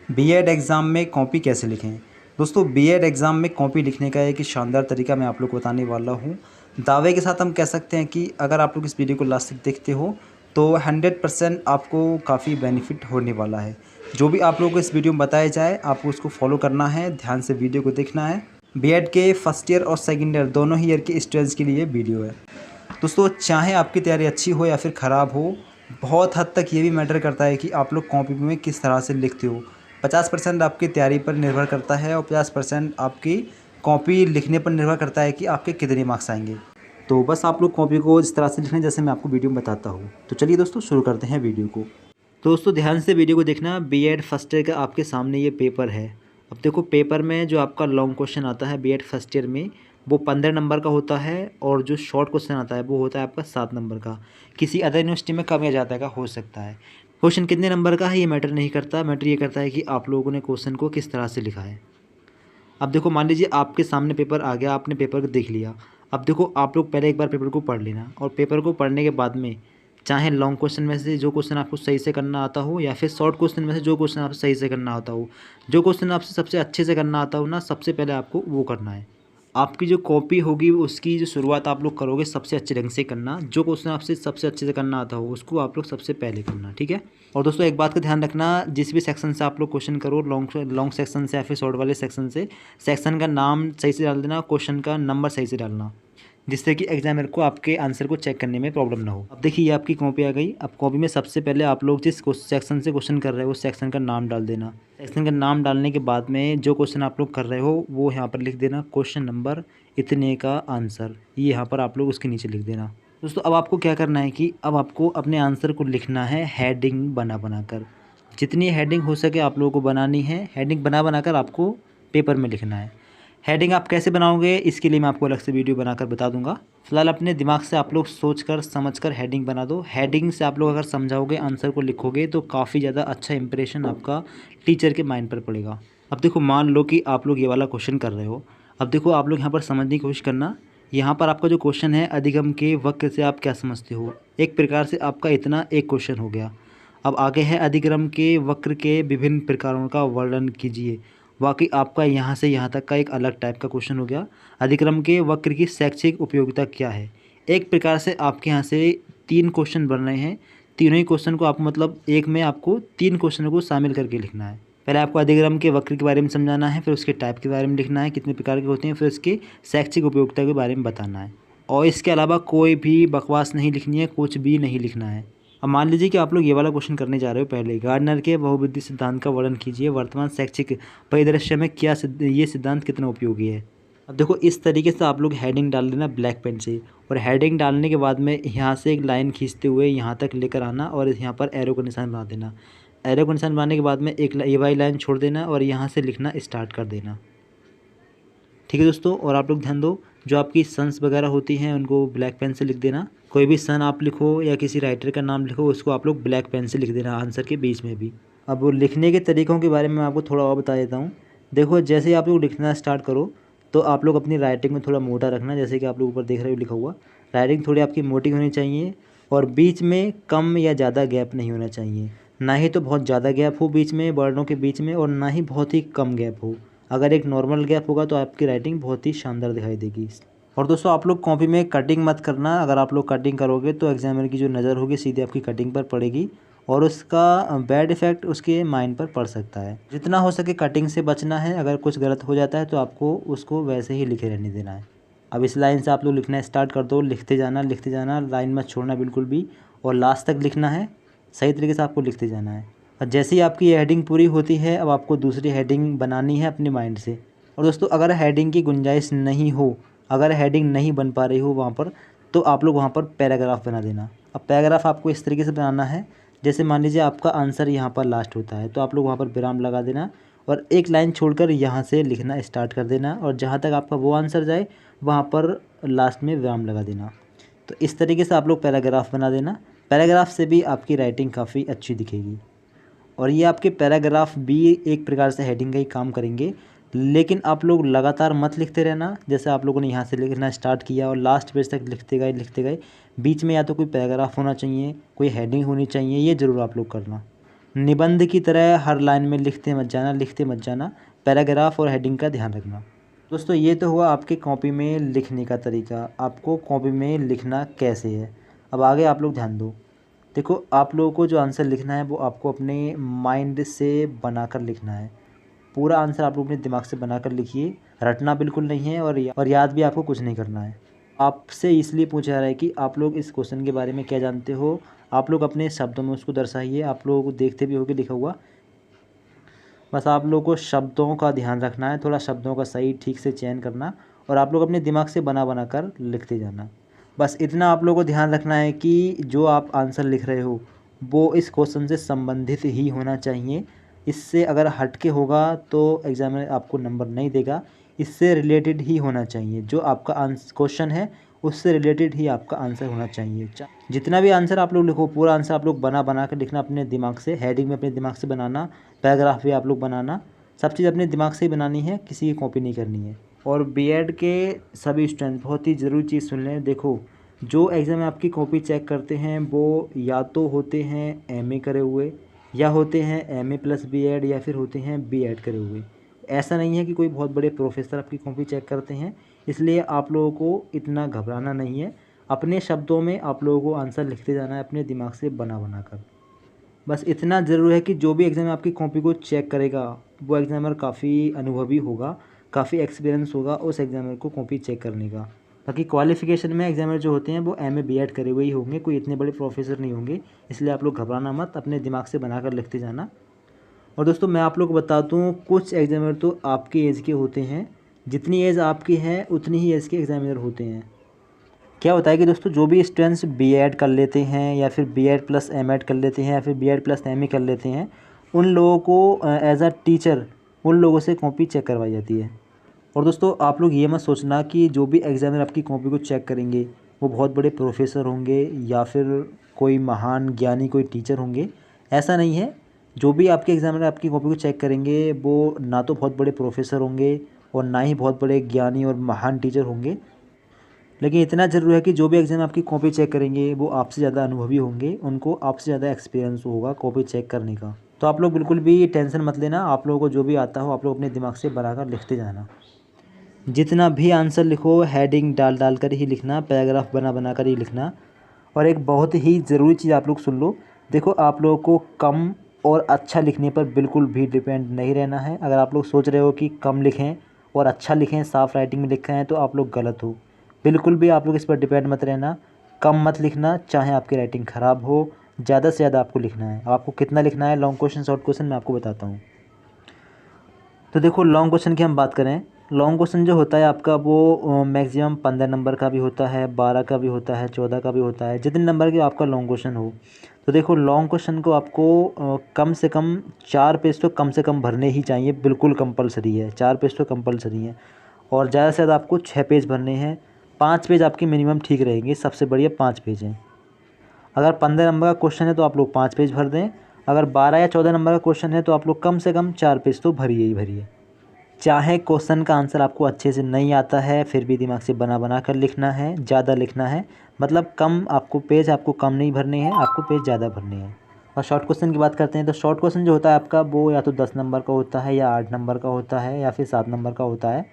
BEd exam में copy कैसे लिखें। दोस्तों, बीएड एग्ज़ाम में कॉपी लिखने का एक शानदार तरीका मैं आप लोग को बताने वाला हूँ। दावे के साथ हम कह सकते हैं कि अगर आप लोग इस वीडियो को लास्ट तक देखते हो तो 100% आपको काफ़ी बेनिफिट होने वाला है। जो भी आप लोगों को इस वीडियो में बताया जाए आपको उसको फॉलो करना है, ध्यान से वीडियो को देखना है। बीएड के फर्स्ट ईयर और सेकंड ईयर दोनों ही ईयर के स्टूडेंट्स के लिए वीडियो है। दोस्तों, चाहे आपकी तैयारी अच्छी हो या फिर ख़राब हो, बहुत हद तक ये भी मैटर करता है कि आप लोग कॉपी में किस तरह से लिखते हो। 50% आपकी तैयारी पर निर्भर करता है और 50% आपकी कॉपी लिखने पर निर्भर करता है कि आपके कितने मार्क्स आएंगे। तो बस आप लोग कॉपी को इस तरह से लिखना जैसे मैं आपको वीडियो में बताता हूँ। तो चलिए दोस्तों, शुरू करते हैं वीडियो को। तो दोस्तों, ध्यान से वीडियो को देखना। बीएड फर्स्ट ईयर का आपके सामने ये पेपर है। अब देखो, पेपर में जो आपका लॉन्ग क्वेश्चन आता है बीएड फर्स्ट ईयर में, वो 15 नंबर का होता है और जो शॉर्ट क्वेश्चन आता है वो होता है आपका 7 नंबर का। किसी अदर यूनिवर्सिटी में कम या ज़्यादा का हो सकता है। क्वेश्चन कितने नंबर का है ये मैटर नहीं करता, मैटर ये करता है कि आप लोगों ने क्वेश्चन को किस तरह से लिखा है। अब देखो, मान लीजिए आपके सामने पेपर आ गया, आपने पेपर को देख लिया। अब देखो, आप लोग पहले एक बार पेपर को पढ़ लेना और पेपर को पढ़ने के बाद में चाहे लॉन्ग क्वेश्चन में से जो क्वेश्चन आपको सही से करना आता हो या फिर शॉर्ट क्वेश्चन में से जो क्वेश्चन आपको सही से करना आता हो, जो क्वेश्चन आपसे सबसे अच्छे से करना आता हो ना, सबसे पहले आपको वो करना है। आपकी जो कॉपी होगी उसकी जो शुरुआत आप लोग करोगे सबसे अच्छे ढंग से करना। जो क्वेश्चन आपसे सबसे अच्छे से करना आता हो उसको आप लोग सबसे पहले करना, ठीक है। और दोस्तों, एक बात का ध्यान रखना, जिस भी सेक्शन से आप लोग क्वेश्चन करो, लॉन्ग सेक्शन से या फिर शॉर्ट वाले सेक्शन से, सेक्शन का नाम सही से डाल देना, क्वेश्चन का नंबर सही से डालना, जिससे कि एग्जामिनर को आपके आंसर को चेक करने में प्रॉब्लम ना हो। अब देखिए, ये आपकी कॉपी आ गई। अब कॉपी में सबसे पहले आप लोग जिस सेक्शन से क्वेश्चन कर रहे हो उस सेक्शन का नाम डाल देना। सेक्शन का नाम डालने के बाद में जो क्वेश्चन आप लोग कर रहे हो वो यहाँ पर लिख देना, क्वेश्चन नंबर इतने का आंसर, ये यहाँ पर आप लोग उसके नीचे लिख देना। दोस्तों, अब आपको क्या करना है कि अब आपको अपने आंसर को लिखना है हेडिंग बना बना कर। जितनी हेडिंग हो सके आप लोगों को बनानी है। हेडिंग बना बना कर आपको पेपर में लिखना है। हेडिंग आप कैसे बनाओगे इसके लिए मैं आपको अलग से वीडियो बनाकर बता दूंगा। फिलहाल अपने दिमाग से आप लोग सोच कर समझ कर हेडिंग बना दो। हेडिंग से आप लोग अगर समझाओगे, आंसर को लिखोगे तो काफ़ी ज़्यादा अच्छा इंप्रेशन आपका टीचर के माइंड पर पड़ेगा। अब देखो, मान लो कि आप लोग ये वाला क्वेश्चन कर रहे हो। अब देखो, आप लोग यहाँ पर समझने की कोशिश करना। यहाँ पर आपका जो क्वेश्चन है, अधिगम के वक्र से आप क्या समझते हो। एक प्रकार से आपका इतना एक क्वेश्चन हो गया। अब आगे है, अधिक्रम के वक्र के विभिन्न प्रकारों का वर्णन कीजिए। वाकई आपका यहाँ से यहाँ तक का एक अलग टाइप का क्वेश्चन हो गया। अधिक्रम के वक्र की शैक्षिक उपयोगिता क्या है। एक प्रकार से आपके यहाँ से 3 क्वेश्चन बन रहे हैं। तीनों ही क्वेश्चन को आप मतलब एक में आपको 3 क्वेश्चनों को शामिल करके लिखना है। पहले आपको अधिक्रम के वक्र के बारे में समझाना है, फिर उसके टाइप के बारे में लिखना है, कितने प्रकार के होते हैं, फिर उसके शैक्षिक उपयोगिता के बारे में बताना है। और इसके अलावा कोई भी बकवास नहीं लिखनी है, कुछ भी नहीं लिखना है। अब मान लीजिए कि आप लोग ये वाला क्वेश्चन करने जा रहे हो। पहले, गार्डनर के बहुविध सिद्धांत का वर्णन कीजिए। वर्तमान शैक्षिक परिदृश्य में क्या ये सिद्धांत कितना उपयोगी है। अब देखो, इस तरीके से आप लोग हेडिंग डाल देना ब्लैक पेन से, और हेडिंग डालने के बाद में यहाँ से एक लाइन खींचते हुए यहाँ तक लेकर आना और यहाँ पर एरो का निशान बना देना। एरो का निशान बनाने के बाद में एक ये वाली लाइन छोड़ देना और यहाँ से लिखना स्टार्ट कर देना, ठीक है दोस्तों। और आप लोग ध्यान दो, जो आपकी सन्स वगैरह होती हैं उनको ब्लैक पेन से लिख देना। कोई भी सन आप लिखो या किसी राइटर का नाम लिखो, उसको आप लोग ब्लैक पेन से लिख देना आंसर के बीच में भी। अब वो लिखने के तरीक़ों के बारे में मैं आपको थोड़ा और बता देता हूँ। देखो, जैसे ही आप लोग लिखना स्टार्ट करो तो आप लोग अपनी राइटिंग में थोड़ा मोटा रखना। जैसे कि आप लोग ऊपर देख रहे हो लिखा हुआ, राइटिंग थोड़ी आपकी मोटी होनी चाहिए और बीच में कम या ज़्यादा गैप नहीं होना चाहिए। ना ही तो बहुत ज़्यादा गैप हो बीच में, वर्डों के बीच में, और ना ही बहुत ही कम गैप हो। अगर एक नॉर्मल गैप होगा तो आपकी राइटिंग बहुत ही शानदार दिखाई देगी। और दोस्तों, आप लोग कॉपी में कटिंग मत करना। अगर आप लोग कटिंग करोगे तो एग्जामिनर की जो नज़र होगी सीधे आपकी कटिंग पर पड़ेगी और उसका बैड इफ़ेक्ट उसके माइंड पर पड़ सकता है। जितना हो सके कटिंग से बचना है। अगर कुछ गलत हो जाता है तो आपको उसको वैसे ही लिखे रहने देना है। अब इस लाइन से आप लोग लिखना स्टार्ट कर दो, लिखते जाना, लाइन मत छोड़ना बिल्कुल भी, और लास्ट तक लिखना है। सही तरीके से आपको लिखते जाना है। और जैसे ही आपकी ये हेडिंग पूरी होती है, अब आपको दूसरी हेडिंग बनानी है अपने माइंड से। और दोस्तों, अगर हेडिंग की गुंजाइश नहीं हो, अगर हेडिंग नहीं बन पा रही हो वहाँ पर, तो आप लोग वहाँ पर पैराग्राफ बना देना। अब पैराग्राफ आपको इस तरीके से बनाना है, जैसे मान लीजिए आपका आंसर यहाँ पर लास्ट होता है तो आप लोग वहाँ पर विराम लगा देना और एक लाइन छोड़कर यहाँ से लिखना स्टार्ट कर देना, और जहाँ तक आपका वो आंसर जाए वहाँ पर लास्ट में विराम लगा देना। तो इस तरीके से आप लोग पैराग्राफ बना देना। पैराग्राफ से भी आपकी राइटिंग काफ़ी अच्छी दिखेगी। और ये आपके पैराग्राफ भी एक प्रकार से हेडिंग का ही काम करेंगे। लेकिन आप लोग लगातार मत लिखते रहना। जैसे आप लोगों ने यहाँ से लिखना स्टार्ट किया और लास्ट पेज तक लिखते गए, बीच में या तो कोई पैराग्राफ होना चाहिए, कोई हेडिंग होनी चाहिए, ये ज़रूर आप लोग करना। निबंध की तरह हर लाइन में लिखते मत जाना। पैराग्राफ और हेडिंग का ध्यान रखना। दोस्तों ये तो हुआ आपके कॉपी में लिखने का तरीका, आपको कॉपी में लिखना कैसे है। अब आगे आप लोग ध्यान दो। देखो आप लोगों को जो आंसर लिखना है वो आपको अपने माइंड से बनाकर लिखना है। पूरा आंसर आप लोग अपने दिमाग से बनाकर लिखिए, रटना बिल्कुल नहीं है और याद भी आपको कुछ नहीं करना है। आपसे इसलिए पूछा जा रहा है कि आप लोग इस क्वेश्चन के बारे में क्या जानते हो, आप लोग अपने शब्दों में उसको दर्शाइए। आप लोग देखते भी होंगे लिखा हुआ, बस आप लोगों को शब्दों का ध्यान रखना है, थोड़ा शब्दों का सही ठीक से चयन करना और आप लोग अपने दिमाग से बना कर लिखते जाना। बस इतना आप लोगों को ध्यान रखना है कि जो आप आंसर लिख रहे हो वो इस क्वेश्चन से संबंधित ही होना चाहिए। इससे अगर हट के होगा तो एग्जामिनर आपको नंबर नहीं देगा। इससे रिलेटेड ही होना चाहिए, जो आपका क्वेश्चन है उससे रिलेटेड ही आपका आंसर होना चाहिए। जितना भी आंसर आप लोग लिखो पूरा आंसर आप लोग बना कर लिखना अपने दिमाग से। हेडिंग में अपने दिमाग से बनाना, पैराग्राफ भी आप लोग बनाना, सब चीज़ अपने दिमाग से ही बनानी है, किसी की कॉपी नहीं करनी है। और बीएड के सभी स्टूडेंट बहुत ही ज़रूरी चीज़ सुन लें। देखो जो एग्ज़ाम में आपकी कॉपी चेक करते हैं वो या तो होते हैं एमए करे हुए, या होते हैं एमए प्लस बीएड, या फिर होते हैं बीएड करे हुए। ऐसा नहीं है कि कोई बहुत बड़े प्रोफेसर आपकी कॉपी चेक करते हैं, इसलिए आप लोगों को इतना घबराना नहीं है। अपने शब्दों में आप लोगों को आंसर लिखते जाना है अपने दिमाग से बना कर। बस इतना ज़रूर है कि जो भी एग्ज़ाम आपकी कॉपी को चेक करेगा वो एग्ज़ामर काफ़ी अनुभवी होगा, काफ़ी एक्सपीरियंस होगा उस एग्ज़ामर को कॉपी चेक करने का। बाकी क्वालिफ़िकेशन में एग्ज़ामर जो होते हैं वो एमए बीएड करे हुए ही होंगे, कोई इतने बड़े प्रोफेसर नहीं होंगे, इसलिए आप लोग घबराना मत, अपने दिमाग से बनाकर लिखते जाना। और दोस्तों मैं आप लोग को बता दूँ, कुछ एग्ज़ामिनर तो आपकी एज के होते हैं, जितनी एज आपकी है उतनी ही एज के एग्ज़ामिनर होते हैं। क्या होता है कि दोस्तों जो भी स्टूडेंट्स बीएड कर लेते हैं या फिर बीएड प्लस एमएड कर लेते हैं या फिर बीएड प्लस एमए कर लेते हैं, उन लोगों को एज अ टीचर उन लोगों से कॉपी चेक करवाई जाती है। और दोस्तों आप लोग ये मत सोचना कि जो भी एग्ज़ामिनर आपकी कॉपी को चेक करेंगे वो बहुत बड़े प्रोफेसर होंगे या फिर कोई महान ज्ञानी कोई टीचर होंगे, ऐसा नहीं है। जो भी आपके एग्ज़ामिनर आपकी कॉपी को चेक करेंगे वो ना तो बहुत बड़े प्रोफेसर होंगे और ना ही बहुत बड़े ज्ञानी और महान टीचर होंगे। लेकिन इतना ज़रूर है कि जो भी एग्ज़ाम आपकी कॉपी चेक करेंगे वो आपसे ज़्यादा अनुभवी होंगे, उनको आपसे ज़्यादा एक्सपीरियंस होगा कॉपी चेक करने का। तो आप लोग बिल्कुल भी टेंशन मत लेना, आप लोगों को जो भी आता हो आप लोग अपने दिमाग से बनाकर लिखते जाना। जितना भी आंसर लिखो हेडिंग डाल कर ही लिखना, पैराग्राफ बना कर ही लिखना। और एक बहुत ही ज़रूरी चीज़ आप लोग सुन लो। देखो आप लोगों को कम और अच्छा लिखने पर बिल्कुल भी डिपेंड नहीं रहना है। अगर आप लोग सोच रहे हो कि कम लिखें और अच्छा लिखें, साफ़ राइटिंग में लिखें, तो आप लोग गलत हो। बिल्कुल भी आप लोग इस पर डिपेंड मत रहना। कम मत लिखना, चाहे आपकी राइटिंग ख़राब हो, ज़्यादा से ज़्यादा आपको लिखना है। आपको कितना लिखना है, लॉन्ग क्वेश्चन शॉर्ट क्वेश्चन मैं आपको बताता हूँ। तो देखो लॉन्ग क्वेश्चन की हम बात करें, लॉन्ग क्वेश्चन जो होता है आपका वो मैक्सिमम 15 नंबर का भी होता है, 12 का भी होता है, 14 का भी होता है, जितने नंबर के आपका लॉन्ग क्वेश्चन हो। तो देखो लॉन्ग क्वेश्चन को आपको कम से कम 4 पेज तो कम से कम भरने ही चाहिए, बिल्कुल कंपलसरी है। 4 पेज तो कंपलसरी है और ज़्यादा से ज़्यादा आपको 6 पेज भरने हैं। 5 पेज आपके मिनिमम ठीक रहेंगे, सबसे बढ़िया 5 पेज हैं। अगर 15 नंबर का क्वेश्चन है तो आप लोग 5 पेज भर दें। अगर 12 या 14 नंबर का क्वेश्चन है तो आप लोग कम से कम 4 पेज तो भरिए ही भरिए। चाहे क्वेश्चन का आंसर आपको अच्छे से नहीं आता है फिर भी दिमाग से बना कर लिखना है, ज़्यादा लिखना है। मतलब कम आपको पेज आपको कम नहीं भरने हैं, आपको पेज ज़्यादा भरने हैं। और शॉर्ट क्वेश्चन की बात करते हैं तो शॉर्ट क्वेश्चन जो होता है आपका वो या तो 10 नंबर का होता है या 8 नंबर का होता है या फिर 7 नंबर का होता है।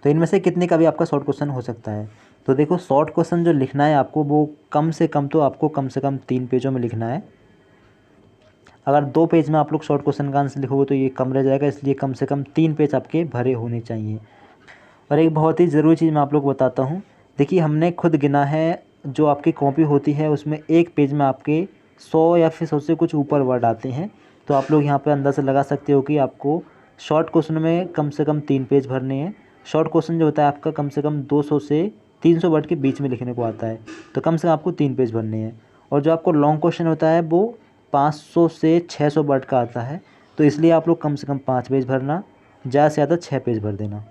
तो इनमें से कितने का भी आपका शॉर्ट क्वेश्चन हो सकता है। तो देखो शॉर्ट क्वेश्चन जो लिखना है आपको वो कम से कम तो आपको कम से कम 3 पेजों में लिखना है। अगर 2 पेज में आप लोग शॉर्ट क्वेश्चन का आंसर लिखोगे तो ये कम रह जाएगा, इसलिए कम से कम 3 पेज आपके भरे होने चाहिए। और एक बहुत ही ज़रूरी चीज़ मैं आप लोग को बताता हूँ। देखिए हमने खुद गिना है, जो आपकी कॉपी होती है उसमें एक पेज में आपके 100 या फिर 100 से कुछ ऊपर वर्ड आते हैं। तो आप लोग यहाँ पर अंदाज़ा लगा सकते हो कि आपको शॉर्ट क्वेश्चन में कम से कम 3 पेज भरने हैं। शॉर्ट क्वेश्चन जो होता है आपका कम से कम 200 से 300 वर्ड के बीच में लिखने को आता है, तो कम से कम आपको 3 पेज भरने हैं। और जो आपको लॉन्ग क्वेश्चन होता है वो 500 से 600 वर्ड का आता है, तो इसलिए आप लोग कम से कम 5 पेज भरना, ज़्यादा से ज़्यादा 6 पेज भर देना।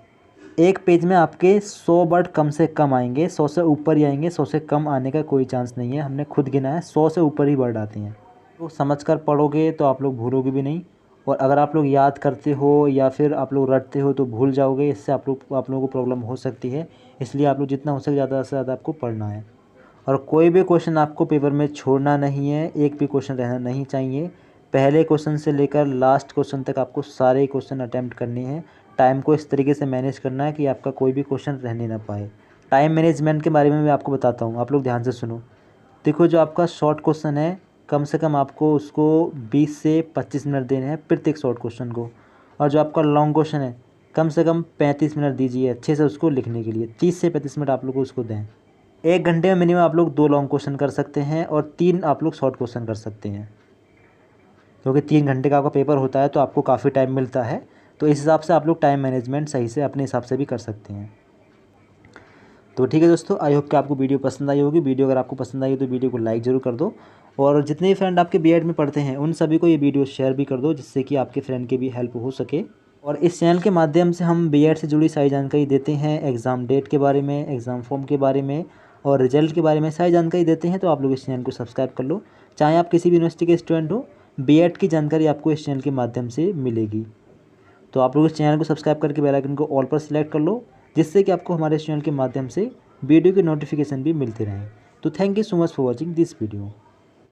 एक पेज में आपके 100 वर्ड कम से कम आएंगे, 100 से ऊपर ही आएंगे, 100 से कम आने का कोई चांस नहीं है। हमने खुद गिना है 100 से ऊपर ही वर्ड आते हैं। तो समझ कर पढ़ोगे तो आप लोग भूलोगे भी नहीं, और अगर आप लोग याद करते हो या फिर आप लोग रटते हो तो भूल जाओगे, इससे आप लोगों को प्रॉब्लम हो सकती है। इसलिए आप लोग जितना हो सके ज़्यादा से ज़्यादा आपको पढ़ना है। और कोई भी क्वेश्चन आपको पेपर में छोड़ना नहीं है, एक भी क्वेश्चन रहना नहीं चाहिए। पहले क्वेश्चन से लेकर लास्ट क्वेश्चन तक आपको सारे क्वेश्चन अटैम्प्ट करने हैं। टाइम को इस तरीके से मैनेज करना है कि आपका कोई भी क्वेश्चन रहने ना पाए। टाइम मैनेजमेंट के बारे में मैं आपको बताता हूँ, आप लोग ध्यान से सुनो। देखो, जो आपका शॉर्ट क्वेश्चन है कम से कम आपको उसको 20 से 25 मिनट देने हैं प्रत्येक शॉर्ट क्वेश्चन को। और जो आपका लॉन्ग क्वेश्चन है कम से कम 35 मिनट दीजिए अच्छे से उसको लिखने के लिए। 30 से 35 मिनट आप लोग उसको दें। 1 घंटे में मिनिमम आप लोग 2 लॉन्ग क्वेश्चन कर सकते हैं और 3 आप लोग शॉर्ट क्वेश्चन कर सकते हैं, क्योंकि 3 घंटे का आपका पेपर होता है तो आपको काफ़ी टाइम मिलता है। तो इस हिसाब से आप लोग टाइम मैनेजमेंट सही से अपने हिसाब से भी कर सकते हैं। तो ठीक है दोस्तों, आई होप कि आपको वीडियो पसंद आई होगी। वीडियो अगर आपको पसंद आई तो वीडियो को लाइक ज़रूर कर दो, और जितने भी फ्रेंड आपके बीएड में पढ़ते हैं उन सभी को ये वीडियो शेयर भी कर दो, जिससे कि आपके फ्रेंड की भी हेल्प हो सके। और इस चैनल के माध्यम से हम बीएड से जुड़ी सारी जानकारी देते हैं, एग्ज़ाम डेट के बारे में, एग्ज़ाम फॉर्म के बारे में और रिजल्ट के बारे में सारी जानकारी देते हैं। तो आप लोग इस चैनल को सब्सक्राइब कर लो। चाहे आप किसी भी यूनिवर्सिटी के स्टूडेंट हो, बीएड की जानकारी आपको इस चैनल के माध्यम से मिलेगी। तो आप लोग इस चैनल को सब्सक्राइब करके बेल आइकन को ऑल पर सिलेक्ट कर लो, जिससे कि आपको हमारे इस चैनल के माध्यम से वीडियो की नोटिफिकेशन भी मिलते रहें। तो thank you so much for watching this video.